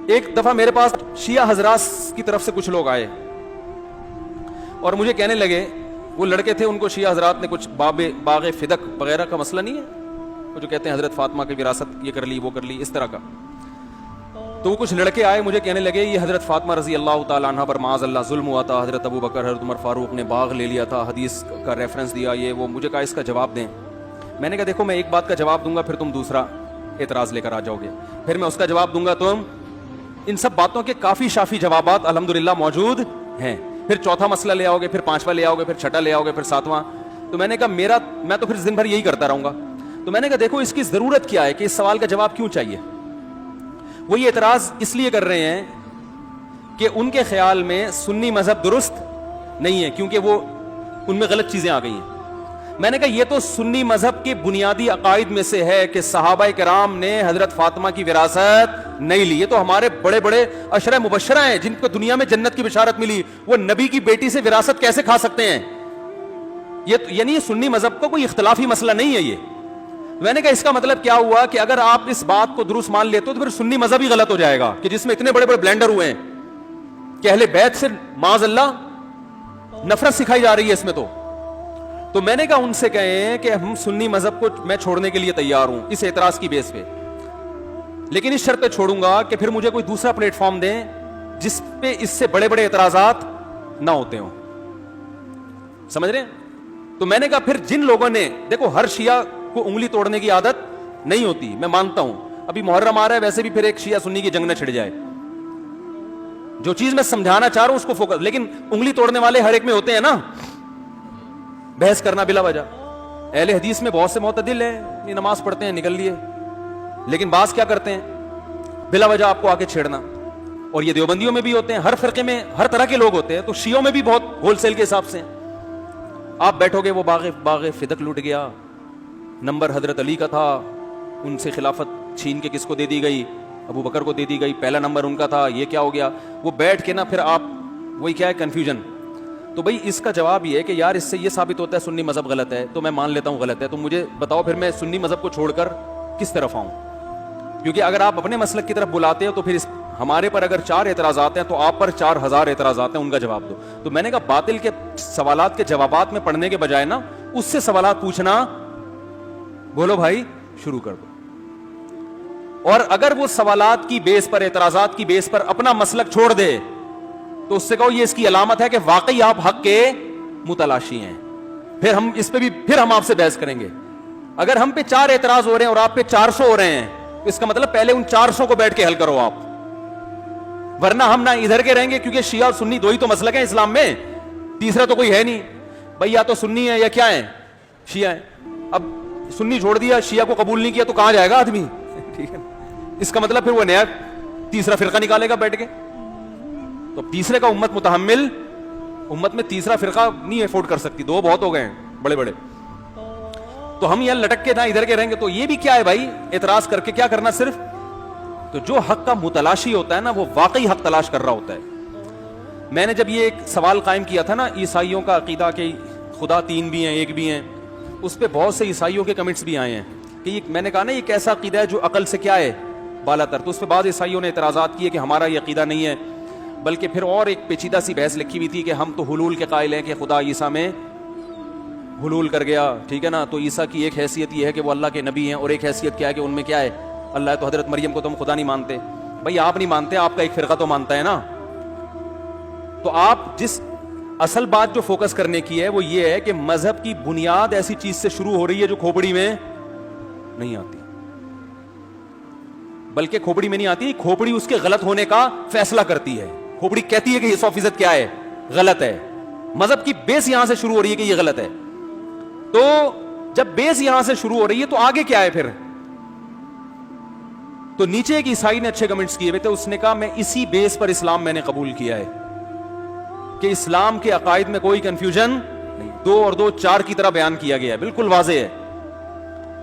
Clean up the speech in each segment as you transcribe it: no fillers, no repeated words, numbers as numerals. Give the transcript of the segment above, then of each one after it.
ایک دفعہ میرے پاس شیعہ حضرات کی طرف سے کچھ لوگ آئے اور مجھے کہنے لگے, وہ لڑکے تھے, ان کو شیعہ حضرات نے کچھ باغ فدق وغیرہ کا مسئلہ نہیں ہے, وہ جو کہتے ہیں حضرت فاطمہ کی وراثت یہ کر لی وہ کر لی اس طرح کا, تو وہ کچھ لڑکے آئے مجھے کہنے لگے یہ حضرت فاطمہ رضی اللہ تعالیٰ عنہ پر معاذ اللہ ظلم ہوا تھا, حضرت ابو بکر حضرت عمر فاروق نے باغ لے لیا تھا, حدیث کا ریفرنس دیا یہ وہ. مجھے کہا اس کا جواب دیں. میں نے کہا دیکھو میں ایک بات کا جواب دوں گا پھر تم دوسرا اعتراض لے کر آ جاؤ گے, پھر میں اس کا جواب دوں گا. تو ان سب باتوں کے کافی شافی جوابات الحمدللہ موجود ہیں. پھر چوتھا مسئلہ لے آؤ گے, پھر پانچواں لے آؤ گے, پھر چھٹا لے آؤ گے, پھر ساتواں. تو میں نے کہا میں تو پھر دن بھر یہی کرتا رہوں گا. تو میں نے کہا دیکھو اس کی ضرورت کیا ہے کہ اس سوال کا جواب کیوں چاہیے. وہ یہ اعتراض اس لیے کر رہے ہیں کہ ان کے خیال میں سنی مذہب درست نہیں ہے کیونکہ وہ ان میں غلط چیزیں آ گئی ہیں. میں نے کہا یہ تو سنی مذہب کے بنیادی عقائد میں سے ہے کہ صحابہ کرام نے حضرت فاطمہ کی وراثت نہیں لی. یہ تو ہمارے بڑے بڑے عشرہ مبشرہ ہیں جن کو دنیا میں جنت کی بشارت ملی, وہ نبی کی بیٹی سے وراثت کیسے کھا سکتے ہیں. یعنی یہ سنی مذہب کا کوئی اختلافی مسئلہ نہیں ہے یہ. میں نے کہا اس کا مطلب کیا ہوا کہ اگر آپ اس بات کو درست مان لیتے ہو تو پھر سنی مذہب ہی غلط ہو جائے گا کہ جس میں اتنے بڑے بڑے بلینڈر ہوئے ہیں کہ اہل بیت سے معاذ اللہ نفرت سکھائی جا رہی ہے اس میں. تو میں نے کہا ان سے کہیں کہ ہم سنی مذہب کو میں چھوڑنے کے لیے تیار ہوں اس اعتراض کی بیس پہ, لیکن اس شرط پہ چھوڑوں گا کہ پھر مجھے کوئی دوسرا پلیٹ فارم دیں جس پہ اس سے بڑے بڑے اعتراضات نہ ہوتے ہوں. سمجھ رہے ہیں. تو میں نے کہا پھر جن لوگوں نے, دیکھو ہر شیعہ کو انگلی توڑنے کی عادت نہیں ہوتی, میں مانتا ہوں ابھی محرم آ رہا ہے ویسے بھی پھر ایک شیعہ سنی کی جنگ نہ چھڑ جائے. جو چیز میں سمجھانا چاہ رہا ہوں اس کو فوکس, لیکن انگلی توڑنے والے ہر ایک میں ہوتے ہیں نا, بحث کرنا بلا وجہ. اہل حدیث میں بہت سے معتدل ہیں, نماز پڑھتے ہیں نکل لیے, لیکن بعض کیا کرتے ہیں بلا وجہ آپ کو آ کے چھیڑنا. اور یہ دیوبندیوں میں بھی ہوتے ہیں, ہر فرقے میں ہر طرح کے لوگ ہوتے ہیں. تو شیعوں میں بھی بہت ہول سیل کے حساب سے ہیں. آپ بیٹھو گے وہ باغ فدق لوٹ گیا, نمبر حضرت علی کا تھا, ان سے خلافت چھین کے کس کو دے دی گئی, ابو بکر کو دے دی گئی, پہلا نمبر ان کا تھا, یہ کیا ہو گیا. وہ بیٹھ کے نا پھر آپ وہی کیا ہے کنفیوژن. تو بھائی اس کا جواب یہ ہے کہ یار اس سے یہ ثابت ہوتا ہے سنی مذہب غلط ہے, تو میں مان لیتا ہوں غلط ہے, تو مجھے بتاؤ پھر میں سنی مذہب کو چھوڑ کر کس طرف آؤں. کیونکہ اگر آپ اپنے مسلک کی طرف بلاتے ہو تو پھر ہمارے پر اگر 4 اعتراضات ہیں تو آپ پر 4000 اعتراضات ہیں, ان کا جواب دو. تو میں نے کہا باطل کے سوالات کے جوابات میں پڑھنے کے بجائے نا اس سے سوالات پوچھنا, بولو بھائی شروع کر دو. اور اگر وہ سوالات کی بیس پر, اعتراضات کی بیس پر اپنا مسلک چھوڑ دے تو اس سے کہو یہ اس کی علامت ہے کہ واقعی آپ حق کے متلاشی ہیں. پھر ہم اس پہ بھی پھر ہم آپ سے بحث کریں گے. اگر ہم پہ 4 اعتراض ہو رہے ہیں اور آپ پہ 400 ہو رہے ہیں تو اس کا مطلب پہلے ان 400 کو بیٹھ کے حل کرو آپ, ورنہ ہم نہ ادھر کے رہیں گے. کیونکہ شیعہ اور سنی 2 ہی تو مسلک ہیں اسلام میں, تیسرا تو کوئی ہے نہیں بھائی. یا تو سنی ہے یا کیا ہے شیعہ ہے. اب سنی چھوڑ دیا, شیعہ کو قبول نہیں کیا تو کہاں جائے گا آدمی. ٹھیک ہے, اس کا مطلب پھر وہ نیا تیسرا فرقہ نکالے گا بیٹھ کے. تو تیسرے کا امت متحمل, امت میں تیسرا فرقہ نہیں افورڈ کر سکتی, 2 بہت ہو گئے ہیں بڑے بڑے. تو ہم یہاں لٹک کے نہ ادھر کے رہیں گے. تو یہ بھی کیا ہے بھائی, اعتراض کر کے کیا کرنا صرف. تو جو حق کا متلاشی ہوتا ہے نا وہ واقعی حق تلاش کر رہا ہوتا ہے. میں نے جب یہ ایک سوال قائم کیا تھا نا عیسائیوں کا عقیدہ کہ خدا 3 بھی ہیں 1 بھی ہیں, اس پہ بہت سے عیسائیوں کے کمنٹس بھی آئے ہیں کہ یہ, میں نے کہا نا یہ کیسا عقیدہ ہے جو عقل سے کیا ہے بالا تر. تو اس پہ بعض عیسائیوں نے اعتراضات کیے کہ ہمارا یہ عقیدہ نہیں ہے, بلکہ پھر اور ایک پیچیدہ سی بحث لکھی ہوئی تھی کہ ہم تو حلول کے قائل ہیں کہ خدا عیسیٰ میں حلول کر گیا. ٹھیک ہے نا, تو عیسیٰ کی ایک حیثیت یہ ہے کہ وہ اللہ کے نبی ہیں, اور ایک حیثیت کیا ہے کہ ان میں کیا ہے اللہ ہے. تو حضرت مریم کو تم خدا نہیں مانتے. بھائی آپ نہیں مانتے, آپ کا ایک فرقہ تو مانتا ہے نا. تو آپ جس اصل بات جو فوکس کرنے کی ہے وہ یہ ہے کہ مذہب کی بنیاد ایسی چیز سے شروع ہو رہی ہے جو کھوپڑی میں نہیں آتی, بلکہ کھوپڑی میں نہیں آتی, کھوپڑی اس کے غلط ہونے کا فیصلہ کرتی ہے. کھوپڑی کہتی ہے کہ یہ 100% کیا ہے غلط ہے. مذہب کی بیس یہاں سے شروع ہو رہی ہے کہ یہ غلط ہے. تو جب بیس یہاں سے شروع ہو رہی ہے تو آگے کیا ہے پھر. تو نیچے ایک عیسائی نے اچھے کمنٹس کیے ہوئے تھے, اس نے کہا میں اسی بیس پر اسلام میں نے قبول کیا ہے کہ اسلام کے عقائد میں کوئی کنفیوژن نہیں, 2 اور 2 4 کی طرح بیان کیا گیا ہے, بالکل واضح ہے.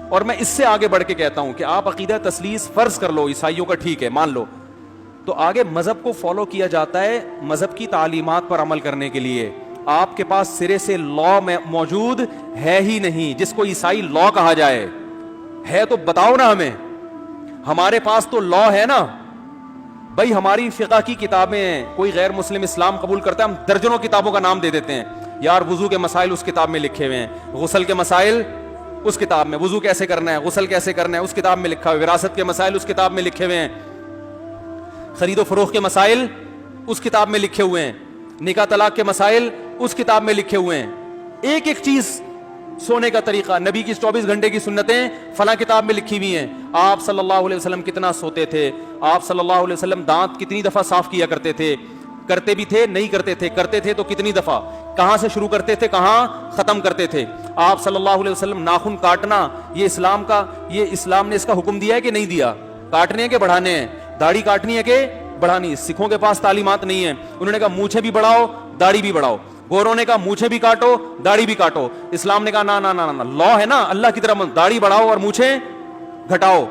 اور میں اس سے آگے بڑھ کے کہتا ہوں کہ آپ عقیدہ تثلیث فرض کر لو عیسائیوں کا, ٹھیک ہے مان لو, تو آگے مذہب کو فالو کیا جاتا ہے مذہب کی تعلیمات پر عمل کرنے کے لیے. آپ کے پاس سرے سے لا موجود ہے ہی نہیں جس کو عیسائی لا کہا جائے. ہے تو بتاؤ نا ہمیں, ہمارے پاس تو لا ہے نا, بھائی ہماری فقہ کی کتابیں ہیں, کوئی غیر مسلم اسلام قبول کرتا ہے, ہم درجنوں کتابوں کا نام دے دیتے ہیں, یار وضو کے مسائل اس کتاب میں لکھے ہوئے ہیں, غسل کے مسائل اس کتاب میں, وضو کیسے کرنا ہے, غسل کیسے کرنا ہے اس کتاب میں لکھا ہوا ہے, وراثت کے مسائل اس کتاب میں لکھے ہوئے ہیں, خرید و فروخت کے مسائل اس کتاب میں لکھے ہوئے ہیں, نکاح طلاق کے مسائل اس کتاب میں لکھے ہوئے ہیں, ایک ایک چیز, سونے کا طریقہ, نبی کی 24 گھنٹے کی سنتیں فلاں کتاب میں لکھی ہوئی ہیں, آپ صلی اللہ علیہ وسلم کتنا سوتے تھے, آپ صلی اللہ علیہ وسلم دانت کتنی دفعہ صاف کیا کرتے تھے, کرتے بھی تھے نہیں کرتے تھے, کرتے تھے تو کتنی دفعہ, کہاں سے شروع کرتے تھے کہاں ختم کرتے تھے, آپ صلی اللہ علیہ وسلم ناخن کاٹنا, یہ اسلام نے اس کا حکم دیا ہے کہ نہیں دیا, کاٹنے ہیں کہ بڑھانے ہیں, داڑھی کاٹنی ہے کہ بڑھانی, سکھوں کے پاس تعلیمات نہیں ہے, انہوں نے کہا مونچھیں بھی بڑھاؤ داڑھی بھی بڑھاؤ, گوروں نے کہا مونچھیں بھی کاٹو داڑھی بھی کاٹو, اسلام نے کہا نا نا نا نا, لا ہے نا اللہ کی طرف, داڑھی بڑھاؤ اور مونچھیں گھٹاؤ,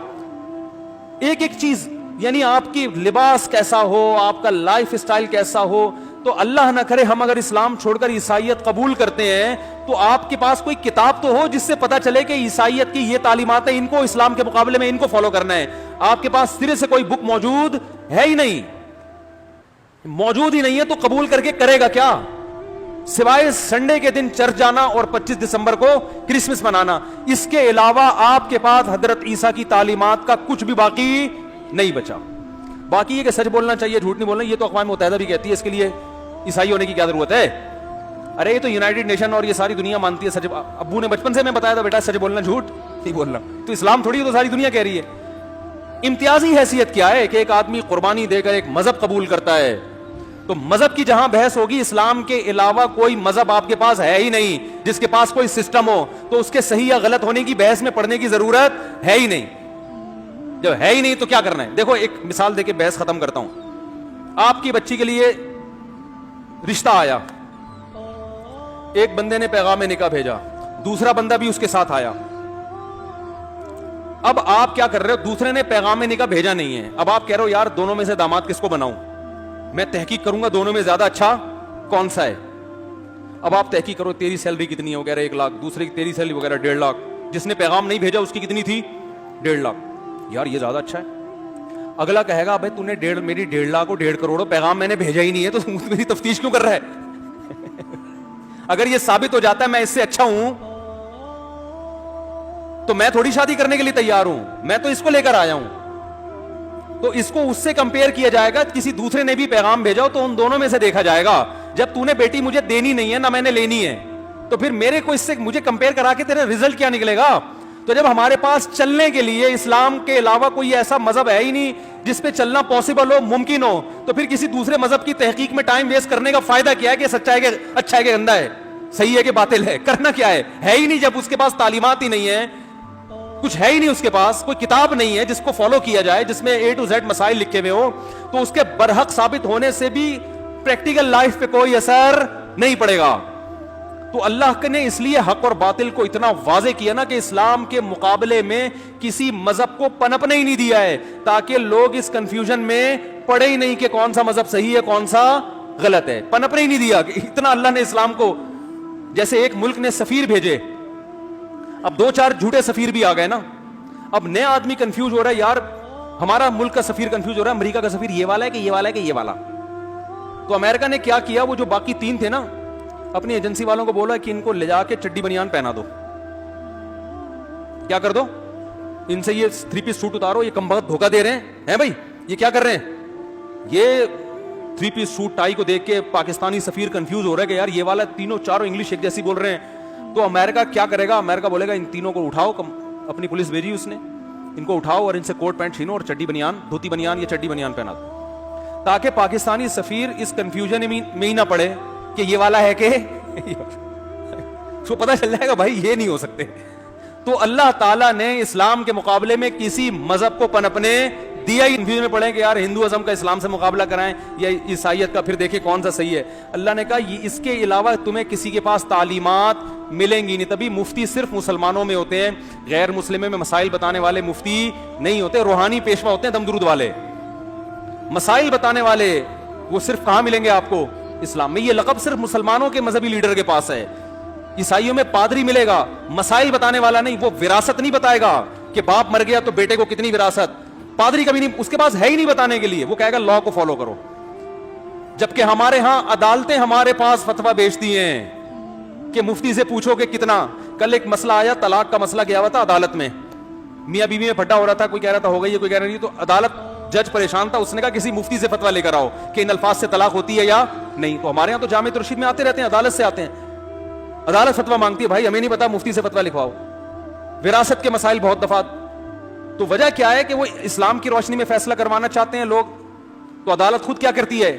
ایک ایک چیز. یعنی آپ کی لباس کیسا ہو, آپ کا لائف اسٹائل کیسا ہو, تو اللہ نہ کرے ہم اگر اسلام چھوڑ کر عیسائیت قبول کرتے ہیں تو آپ کے پاس کوئی کتاب تو ہو جس سے پتا چلے کہ عیسائیت کی یہ تعلیمات ہیں, ان کو اسلام کے مقابلے میں ان کو فالو کرنا ہے. آپ کے پاس سرے سے کوئی بک موجود ہے ہی نہیں, موجود ہی نہیں ہے, تو قبول کر کے کرے گا کیا, سوائے سنڈے کے دن چرچ جانا اور 25 دسمبر کو کرسمس منانا. اس کے علاوہ آپ کے پاس حضرت عیسیٰ کی تعلیمات کا کچھ بھی باقی نہیں بچا. باقی یہ کہ سچ بولنا چاہیے, جھوٹ نہیں بولنا, یہ تو اقوام متحدہ بھی کہتی ہے, اس کے لیے عیسائی ہونے کی کیا ضرورت ہے, ارے یہ تو یونائٹڈ نیشن اور یہ ساری دنیا مانتی ہے سچ. ابو نے بچپن سے میں بتایا تھا بیٹا سچ بولنا جھوٹ نہیں بولنا, تو اسلام تھوڑی, تو ساری دنیا کہہ رہی ہے. امتیازی حیثیت کیا ہے کہ ایک آدمی قربانی دے کر ایک مذہب قبول کرتا ہے, تو مذہب کی جہاں بحث ہوگی, اسلام کے علاوہ کوئی مذہب آپ کے پاس ہے ہی نہیں جس کے پاس کوئی سسٹم ہو, تو اس کے صحیح یا غلط ہونے کی بحث میں پڑھنے کی ضرورت ہے ہی نہیں. جب ہے ہی نہیں تو کیا کرنا ہے. دیکھو ایک مثال دے کے بحث ختم کرتا ہوں. آپ کی بچی کے لیے رشتہ آیا, ایک بندے نے پیغام نکاح بھیجا, دوسرا بندہ بھی اس کے ساتھ آیا. اب آپ کیا کر رہے ہو, دوسرے نے پیغام نکاح بھیجا نہیں ہے, اب آپ کہہ رہے ہو یار دونوں میں سے داماد کس کو بناؤں, میں تحقیق کروں گا دونوں میں زیادہ اچھا کون سا ہے. اب آپ تحقیق کرو, تیری سیلری کتنی ہے, وغیرہ 1 لاکھ, دوسرے کی تیری سیلری وغیرہ 1.5 لاکھ, جس نے پیغام نہیں بھیجا اس کی کتنی تھی 1.5 لاکھ, یار یہ زیادہ اچھا ہے. اگلا کہے گا بھائی تو نے میری 1.5 لاکھ اور 1.5 کروڑ پیغام میں نے بھیجا ہی نہیں ہے, تو میری تفتیش کیوں کر رہا ہے. اگر یہ ثابت ہو جاتا ہے میں اس سے اچھا ہوں تو میں تھوڑی شادی کرنے کے لیے تیار ہوں, میں تو اس کو لے کر آیا ہوں. تو اس کو اس سے کمپیئر کیا جائے گا, کسی دوسرے نے بھی پیغام بھیجا ہو تو ان دونوں میں سے دیکھا جائے گا. جب تو نے بیٹی مجھے دینی نہیں ہے نہ میں نے لینی ہے, تو پھر میرے کو اس سے مجھے کمپیئر کرا کے تیرا رزلٹ کیا نکلے گا. تو جب ہمارے پاس چلنے کے لیے اسلام کے علاوہ کوئی ایسا مذہب ہے ہی نہیں جس پہ چلنا پاسبل ہو, ممکن ہو, تو پھر کسی دوسرے مذہب کی تحقیق میں ٹائم ویسٹ کرنے کا فائدہ کیا ہے کہ سچا ہے کہ اچھا ہے کہ گندا ہے, صحیح ہے کہ باطل ہے, کرنا کیا ہے ہی نہیں. جب اس کے پاس تعلیمات ہی نہیں ہے, کچھ ہے ہی نہیں, اس کے پاس کوئی کتاب نہیں ہے جس کو فالو کیا جائے, جس میں A to Z مسائل لکھے ہوئے ہو, تو اس کے برحق ثابت ہونے سے بھی پریکٹیکل لائف پہ کوئی اثر نہیں پڑے گا. تو اللہ نے اس لیے حق اور باطل کو اتنا واضح کیا نا کہ اسلام کے مقابلے میں کسی مذہب کو پنپنے ہی نہیں دیا ہے, تاکہ لوگ اس کنفیوژن میں پڑے ہی نہیں کہ کون سا مذہب صحیح ہے کون سا غلط ہے, پنپنے ہی نہیں دیا. اتنا اللہ نے اسلام کو, جیسے ایک ملک نے سفیر بھیجے, اب 2-4 جھوٹے سفیر بھی آ گئے نا, اب نیا آدمی کنفیوز ہو رہا ہے, یار ہمارا ملک کا سفیر کنفیوز ہو رہا ہے, امریکہ کا سفیر یہ والا ہے کہ یہ والا ہے کہ یہ والا. تو امریکہ نے کیا کیا, وہ جو باقی 3 تھے نا, اپنی ایجنسی والوں کو بولا کہ ان کو لے جا کے چڈی بنیان پہنا دو, کیا کر دو, ان سے یہ 3 پیس سوٹ اتارو, یہ کم بخت دھوکہ دے رہے ہیں بھائی, یہ کیا کر رہے ہیں. یہ 3 پیس سوٹ ٹائی کو دیکھ کے پاکستانی سفیر کنفیوز ہو رہا ہے کہ یار یہ والا, تینوں چاروں انگلش ایک جیسی بول رہے ہیں. تو امریکہ کیا کرے گا, امریکہ بولے گا ان تینوں کو اٹھاؤ, اپنی پولیس بھیجی اس نے, ان کو اٹھاؤ اور ان سے کوٹ پینٹ چھینو اور چڈی بنیان, دھوتی بنیان یا چڈی بنیان پہنا دو, تاکہ پاکستانی سفیر اس کنفیوژن میں ہی نہ پڑے کہ یہ والا ہے کہ تو پتہ چل جائے گا بھائی یہ نہیں ہو سکتے. تو اللہ تعالیٰ نے اسلام کے مقابلے میں کسی مذہب کو پنپنے دیا ہی. کنفیوژن میں پڑھیں کہ یار ہندوازم کا اسلام سے مقابلہ کرائیں یا عیسائیت کا, پھر دیکھیں کون سا صحیح ہے. اللہ نے کہا یہ اس کے علاوہ تمہیں کسی کے پاس تعلیمات ملیں گی نہیں. تبھی مفتی صرف مسلمانوں میں ہوتے ہیں, غیر مسلموں میں مسائل بتانے والے مفتی نہیں ہوتے. روحانی پیشوا ہوتے ہیں, دم درود والے. مسائل بتانے والے وہ صرف کہاں ملیں گے آپ کو, اسلام میں. یہ لقب صرف مسلمانوں کے مذہبی لیڈر کے پاس ہے. عیسائیوں میں پادری ملے گا, مسائل بتانے والا نہیں. وہ وراثت نہیں بتائے گا کہ باپ مر گیا تو بیٹے کو کتنی وراثت, پادری کبھی نہیں, اس کے پاس ہے ہی نہیں بتانے کے لیے, وہ کہے گا لا کو فالو کرو. جبکہ ہمارے ہاں عدالتیں ہمارے پاس فتویٰ بیچتی ہیں کہ مفتی سے پوچھو کہ کتنا. کل ایک مسئلہ آیا, طلاق کا مسئلہ کیا ہوا تھا عدالت میں, میاں بیوی میں پھڈا ہو رہا تھا, کوئی کہہ رہا تھا ہو گئی ہے, کوئی کہہ رہا نہیں. تو عدالت جج پریشان تھا, اس نے کہا کسی مفتی سے فتویٰ لے کر آؤ کہ ان الفاظ سے طلاق ہوتی ہے یا نہیں. تو ہمارے یہاں تو جامع رشید میں آتے رہتے ہیں, عدالت سے آتے ہیں, عدالت فتویٰ مانگتی ہے, بھائی ہمیں نہیں پتا, مفتی سے فتویٰ لکھواؤ. وراثت کے مسائل بہت دفعہ, تو وجہ کیا ہے کہ وہ اسلام کی روشنی میں فیصلہ کروانا چاہتے ہیں لوگ, تو عدالت خود کیا کرتی ہے,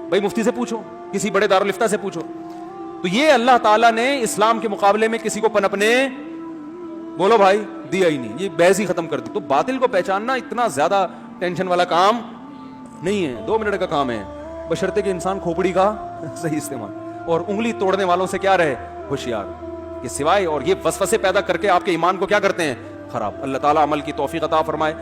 بھائی مفتی سے پوچھو, کسی بڑے دارالفتہ سے پوچھو. تو یہ اللہ تعالیٰ نے اسلام کے مقابلے میں کسی کو پنپنے, بولو بھائی, دیا ہی نہیں, یہ بحث ہی ختم کر دی. تو باطل کو پہچاننا اتنا زیادہ ٹینشن والا کام نہیں ہے, 2 منٹ کا کام ہے, بشرطے کہ انسان کھوپڑی کا صحیح استعمال, اور انگلی توڑنے والوں سے کیا رہے, ہوشیار. یہ سوائے اور یہ وسوسے پیدا کر کے آپ کے ایمان کو کیا کرتے ہیں, خراب. اللہ تعالیٰ عمل کی توفیق عطا فرمائے.